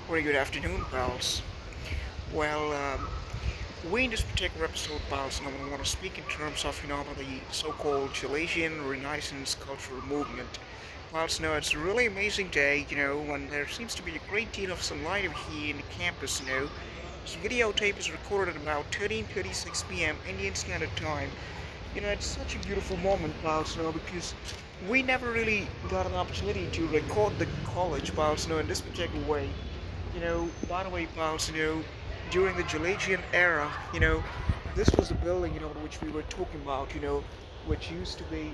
Very good afternoon, pals. Well, we in this particular episode, pals, I want to speak in terms of, about the so-called JALAJian Renaissance cultural movement. Pals, it's a really amazing day, when there seems to be a great deal of sunlight over here in the campus. This videotape is recorded at about 13:36 p.m. Indian Standard Time. It's such a beautiful moment, pals, because we never really got an opportunity to record the college, pals, in this particular way. By the way, pals, during the JALAJian era, this was the building, which we were talking about, which used to be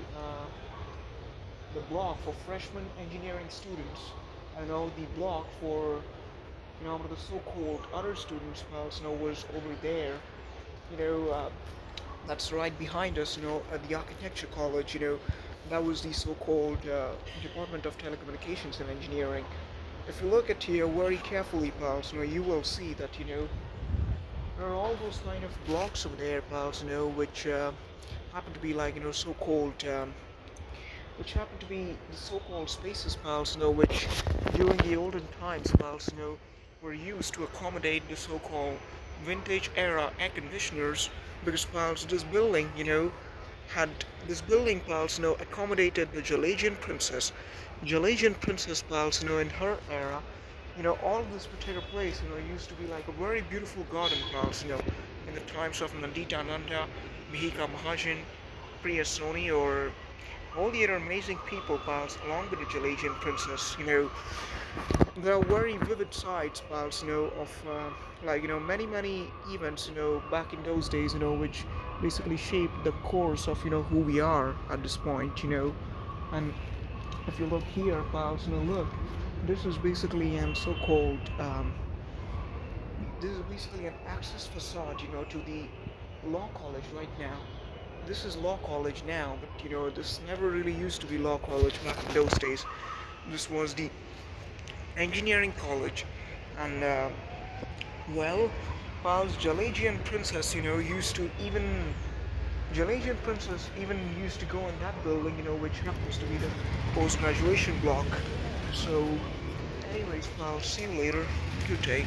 the block for freshman engineering students. The block for, the so-called other students, pals, was over there. You know, uh, that's right behind us, at the architecture college, that was the so-called Department of Telecommunications and Engineering. If you look at here very carefully, pals, you will see that, there are all those kind of blocks over there, pals, which happen to be like, which happen to be the so-called spaces, pals, which during the olden times, pals, were used to accommodate the so-called vintage era air conditioners, because, pals, had this building, pals, accommodated the Jalajian princess. Jalajian princess, pals, in her era, all of this particular place, used to be like a very beautiful garden, pals, in the times of Nandita Nanda, Mihika Mahajan, Priya Soni, or all the other amazing people, pals, along with the Jalajian princess. There are very vivid sides, pals, of like, many, many events, back in those days, which basically shaped the course of, who we are at this point, And if you look here, pals, look, this is basically an so-called, this is basically an access facade, to the law college right now. This is law college now, but this never really used to be law college back in those days. This was the engineering college, and well, Pal's Jalajian princess, Jalajian princess even used to go in that building, which happens to be the post-graduation block. So, anyways, pal, see you later. Good day.